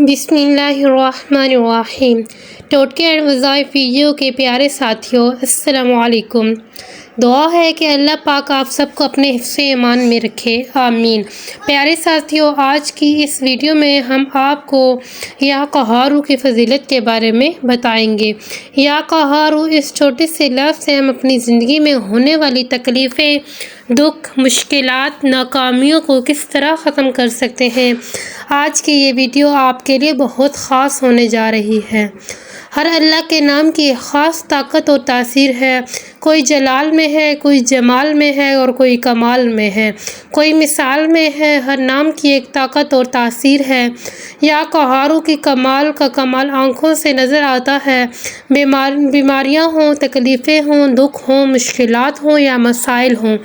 بسم اللہ الرحمن الرحیم۔ ٹوٹکے اینڈ وظائف ویڈیو کے پیارے ساتھیوں، السلام علیکم۔ دعا ہے کہ اللہ پاک آپ سب کو اپنے حفظ ایمان میں رکھے، آمین۔ پیارے ساتھیوں، آج کی اس ویڈیو میں ہم آپ کو یا قہارو کی فضیلت کے بارے میں بتائیں گے۔ یا قہارو اس چھوٹے سے لفظ سے ہم اپنی زندگی میں ہونے والی تکلیفیں، دکھ، مشکلات، ناکامیوں کو کس طرح ختم کر سکتے ہیں۔ آج کی یہ ویڈیو آپ کے لیے بہت خاص ہونے جا رہی ہے۔ ہر اللہ کے نام کی ایک خاص طاقت اور تاثیر ہے۔ کوئی جلال میں ہے، کوئی جمال میں ہے اور کوئی کمال میں ہے، کوئی مثال میں ہے۔ ہر نام کی ایک طاقت اور تاثیر ہے۔ یا قہارو کی کمال کا کمال آنکھوں سے نظر آتا ہے۔ بیماریاں ہوں، تکلیفیں ہوں، دکھ ہوں، مشکلات ہوں یا مسائل ہوں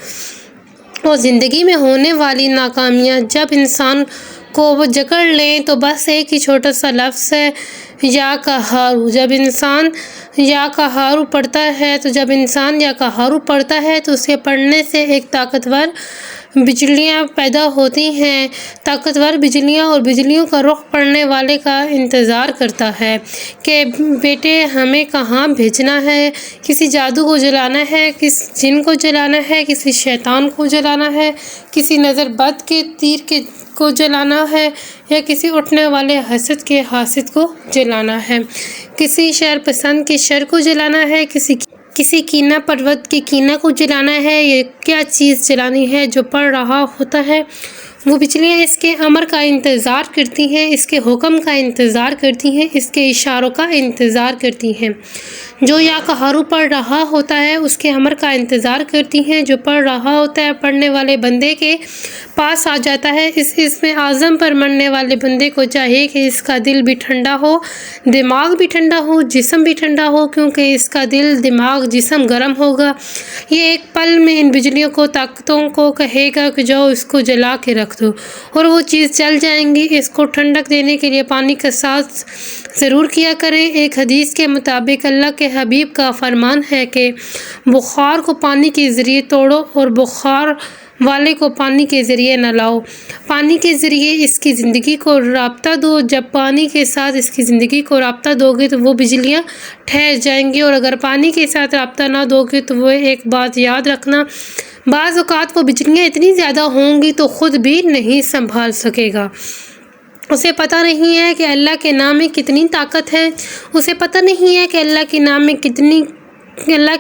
اور زندگی میں ہونے والی ناکامیاں جب انسان کو وہ جکڑ لیں تو بس ایک ہی چھوٹا سا لفظ ہے، یا قہارو۔ جب انسان یا قہارو پڑھتا ہے تو اس کے پڑھنے سے ایک طاقتور بجلیاں پیدا ہوتی ہیں۔ طاقتور بجلیاں اور بجلیوں کا رخ پڑھنے والے کا انتظار کرتا ہے کہ بیٹے ہمیں کہاں بھیجنا ہے۔ کسی جادو کو جلانا ہے، کسی جن کو جلانا ہے، کسی شیطان کو جلانا ہے، کسی نظر بد کے تیر کو جلانا ہے یا کسی اٹھنے والے حسد کے حاسد کو جلانا ہے، کسی شر پسند کے شر کو جلانا ہے، کسی کینہ پرور کے کینہ کو جلانا ہے۔ یہ کیا چیز جلانی ہے جو پڑھ رہا ہوتا ہے؟ وہ بجلیاں اس کے امر کا انتظار کرتی ہیں، اس کے حکم کا انتظار کرتی ہیں، اس کے اشاروں کا انتظار کرتی ہیں۔ جو یا قہارو پڑھ رہا ہوتا ہے اس کے امر کا انتظار کرتی ہیں۔ جو پڑھ رہا ہوتا ہے پڑھنے والے بندے کے پاس آ جاتا ہے۔ اس اسم اعظم پر مرنے والے بندے کو چاہیے کہ اس کا دل بھی ٹھنڈا ہو، دماغ بھی ٹھنڈا ہو، جسم بھی ٹھنڈا ہو، کیونکہ اس کا دل، دماغ، جسم گرم ہوگا۔ یہ ایک پل میں ان بجلیوں کو، طاقتوں کو کہے گا کہ جاؤ اس کو جلا کے رکھ دو، اور وہ چیز جل جائیں گی۔ اس کو ٹھنڈک دینے کے لیے پانی کا ساتھ ضرور کیا کریں۔ ایک حدیث کے مطابق اللہ کے حبیب کا فرمان ہے کہ بخار کو پانی کے ذریعے توڑو اور بخار والے کو پانی کے ذریعے نہ لاؤ۔ پانی کے ذریعے اس کی زندگی کو رابطہ دو۔ جب پانی کے ساتھ اس کی زندگی کو رابطہ دو گے تو وہ بجلیاں ٹھہر جائیں گی، اور اگر پانی کے ساتھ رابطہ نہ دو گے تو وہ ایک بات یاد رکھنا، بعض اوقات وہ بجلیاں اتنی زیادہ ہوں گی تو خود بھی نہیں سنبھال سکے گا۔ اسے پتہ نہیں ہے کہ اللہ کے نام میں کتنی طاقت ہے، اسے پتہ نہیں ہے کہ اللہ کے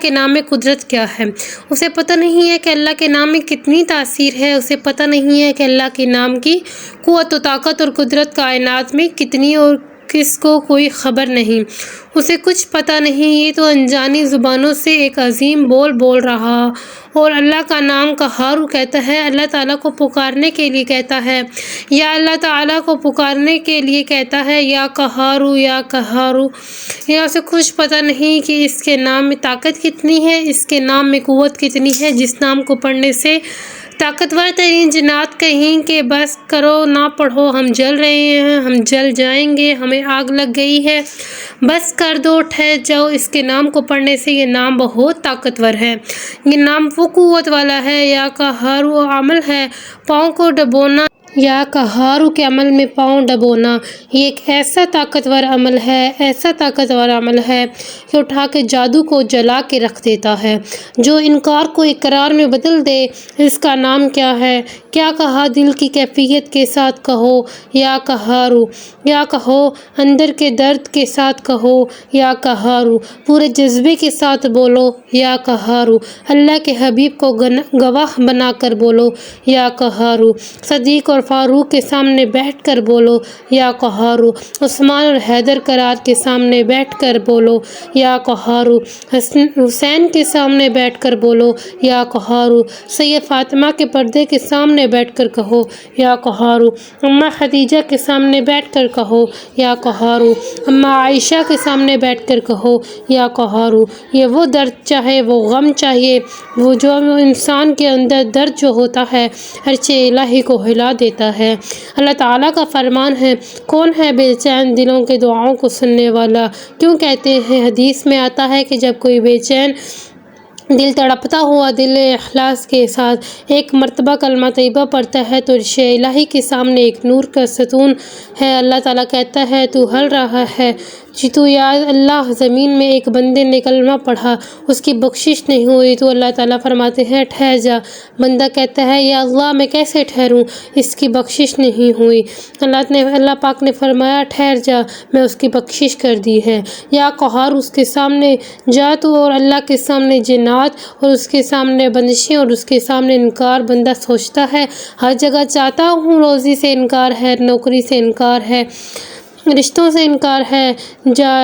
نام میں قدرت کیا ہے، اسے پتہ نہیں ہے کہ اللہ کے نام میں کتنی تاثیر ہے، اسے پتہ نہیں ہے کہ اللہ کے نام کی قوت و طاقت اور قدرت کائنات میں کتنی اور کس کو کوئی خبر نہیں، اسے کچھ پتہ نہیں۔ یہ تو انجانی زبانوں سے ایک عظیم بول رہا اور اللہ کا نام قہارو کہتا ہے، اللہ تعالیٰ کو پکارنے کے لیے کہتا ہے، یا اللہ تعالیٰ کو پکارنے کے لیے کہتا ہے یا قہارو یا قہارو۔ یا اسے کچھ پتہ نہیں کہ اس کے نام میں طاقت کتنی ہے، اس کے نام میں قوت کتنی ہے، جس نام کو پڑھنے سے طاقتور ترین جنات کہیں کہ بس کرو، نہ پڑھو، ہم جل رہے ہیں، ہم جل جائیں گے، ہمیں آگ لگ گئی ہے، بس کر دو، ٹھہر جاؤ۔ اس کے نام کو پڑھنے سے یہ نام بہت طاقتور ہے، یہ نام وہ قوت والا ہے۔ یا قہارو عمل ہے پاؤں کو ڈبونا، یا قہارو کے عمل میں پاؤں ڈبونا، یہ ایک ایسا طاقتور عمل ہے کہ اٹھا کے جادو کو جلا کے رکھ دیتا ہے، جو انکار کو اقرار میں بدل دے۔ اس کا نام کیا ہے؟ کیا کہا؟ دل کی کیفیت کے ساتھ کہو یا قہارو، یا کہو اندر کے درد کے ساتھ کہو یا قہارو، پورے جذبے کے ساتھ بولو یا قہارو، اللہ کے حبیب کو گواہ بنا کر بولو یا قہارو، صدیق اور فاروق کے سامنے بیٹھ کر بولو یا قہارو، عثمان اور حیدر کرار کے سامنے بیٹھ کر بولو یا قہارو، حسین کے سامنے بیٹھ کر بولو یا قہارو، سید فاطمہ کے پردے کے سامنے بیٹھ کر کہو یا قہارو، اماں خدیجہ کے سامنے بیٹھ کر کہو یا قہارو، اماں عائشہ کے سامنے بیٹھ کر کہو یا قہارو۔ یہ وہ درد چاہے، وہ غم چاہیے، وہ جو انسان کے اندر درد جو ہوتا ہے عرش الہی کو ہلا دیتا ہے۔ اللہ تعالیٰ کا فرمان ہے، کون ہے بے چین دلوں کے دعاؤں کو سننے والا؟ کیوں کہتے ہیں، حدیث میں آتا ہے کہ جب کوئی بے چین دل تڑپتا ہوا دل اخلاص کے ساتھ ایک مرتبہ کلمہ طیبہ پڑھتا ہے تو عرش الہی کے سامنے ایک نور کا ستون ہے۔ اللہ تعالیٰ کہتا ہے تو ہل رہا ہے جی تو یا اللہ، زمین میں ایک بندے نے کلمہ پڑھا، اس کی بخشش نہیں ہوئی تو اللہ تعالیٰ فرماتے ہیں ٹھہر جا۔ بندہ کہتا ہے یا اللہ میں کیسے ٹھہروں، اس کی بخشش نہیں ہوئی۔ اللہ پاک نے فرمایا ٹھہر جا، میں اس کی بخشش کر دی ہے۔ یا قہار، اس کے سامنے جا تو، اور اللہ کے سامنے جنات اور اس کے سامنے بندشیں اور اس کے سامنے انکار۔ بندہ سوچتا ہے ہر جگہ چاہتا ہوں، روزی سے انکار ہے، نوکری سے انکار ہے، رشتوں سے انکار ہے۔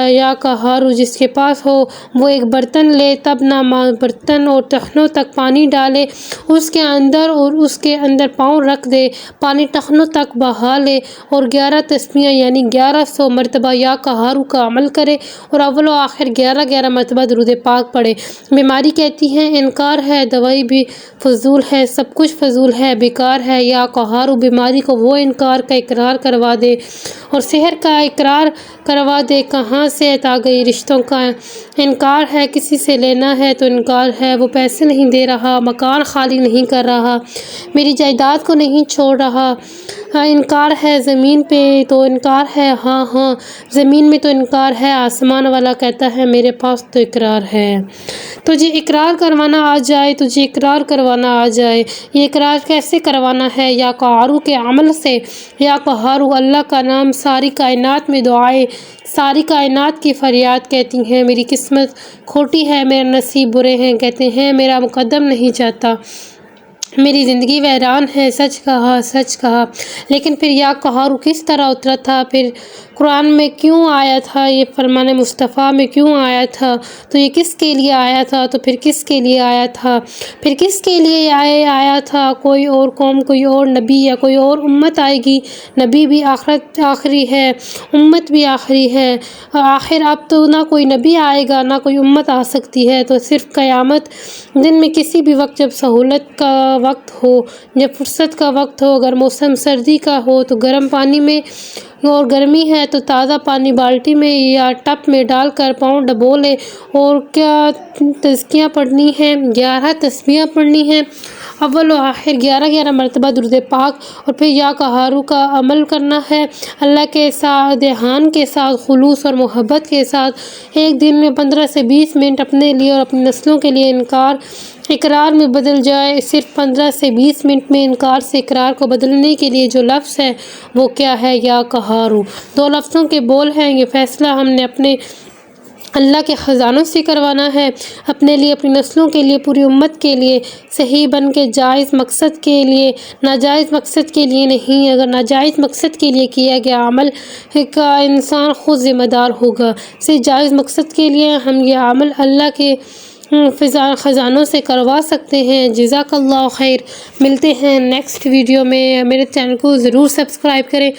یا قہار، جس کے پاس ہو وہ ایک برتن لے تب نہ برتن اور ٹخنوں تک پانی ڈالے اس کے اندر اور اس کے اندر پاؤں رکھ دے، پانی ٹخنوں تک بہا لے اور 11 تسبیحیں یعنی 1100 مرتبہ یا قہار کا عمل کرے اور اول و آخر 11 مرتبہ درود پاک پڑھے۔ بیماری کہتی ہے انکار ہے، دوائی بھی فضول ہے، سب کچھ فضول ہے، بیکار ہے۔ یا قہار، بیماری کو وہ انکار کا اقرار کروا دے اور سحر کا اقرار کروا دے، کہاں سے آ گئی، رشتوں کا انکار ہے، کسی سے لینا ہے تو انکار ہے، وہ پیسے نہیں دے رہا، مکان خالی نہیں کر رہا، میری جائیداد کو نہیں چھوڑ رہا، انکار ہے، زمین پہ تو انکار ہے، ہاں زمین میں تو انکار ہے، آسمان والا کہتا ہے میرے پاس تو اقرار ہے۔ تجھے اقرار کروانا آ جائے، تجھے اقرار کروانا آ جائے۔ یہ اقرار کیسے کروانا ہے؟ یا قہار کے عمل سے۔ یا قہار، اللہ کا نام ساری کائنات میں دعائیں، ساری کائنات کی فریاد کہتی ہیں، میری قسمت کھوٹی ہے، میرے نصیب برے ہیں، کہتے ہیں میرا مقدم نہیں چاہتا، میری زندگی ویران ہے، سچ کہا۔ لیکن پھر یا قہار کس طرح اترا تھا، پھر قرآن میں کیوں آیا تھا، یہ فرمان مصطفیٰ میں کیوں آیا تھا، تو یہ کس کے لیے آیا تھا، تو پھر کس کے لیے آیا تھا، پھر کس کے لیے آیا تھا؟ کوئی اور قوم، کوئی اور نبی یا کوئی اور امت آئے گی، نبی بھی آخری ہے، امت بھی آخری ہے، آخر اب تو نہ کوئی نبی آئے گا نہ کوئی امت آ سکتی ہے، تو صرف قیامت دن میں کسی بھی وقت، جب سہولت کا وقت ہو، جب فرصت کا وقت ہو، اگر موسم سردی کا ہو تو گرم پانی میں، اور گرمی ہے تو تازہ پانی بالٹی میں یا ٹب میں ڈال کر پاؤں ڈبو لے۔ اور کیا تزکیہ پڑھنی ہے، 11 تسبیحیں پڑھنی ہیں، اول و آخر 11 مرتبہ درود پاک، اور پھر یا قہار کا عمل کرنا ہے، اللہ کے ساتھ دھیان کے ساتھ، خلوص اور محبت کے ساتھ، ایک دن میں 15 سے 20 منٹ اپنے لیے اور اپنی نسلوں کے لیے اقرار میں بدل جائے۔ صرف 15 سے 20 منٹ میں انکار سے اقرار کو بدلنے کے لیے جو لفظ ہے وہ کیا ہے؟ یا قہار۔ 2 لفظوں کے بول ہیں، یہ فیصلہ ہم نے اپنے اللہ کے خزانوں سے کروانا ہے، اپنے لیے، اپنی نسلوں کے لیے، پوری امت کے لیے، صحیح بن کے جائز مقصد کے لیے، ناجائز مقصد کے لیے نہیں۔ اگر ناجائز مقصد کے لیے کیا گیا عمل کا انسان خود ذمہ دار ہوگا، صرف جائز مقصد کے لیے ہم یہ عمل اللہ کے خزانوں سے کروا سکتے ہیں۔ جزاک اللہ خیر۔ ملتے ہیں نیکسٹ ویڈیو میں، میرے چینل کو ضرور سبسکرائب کریں۔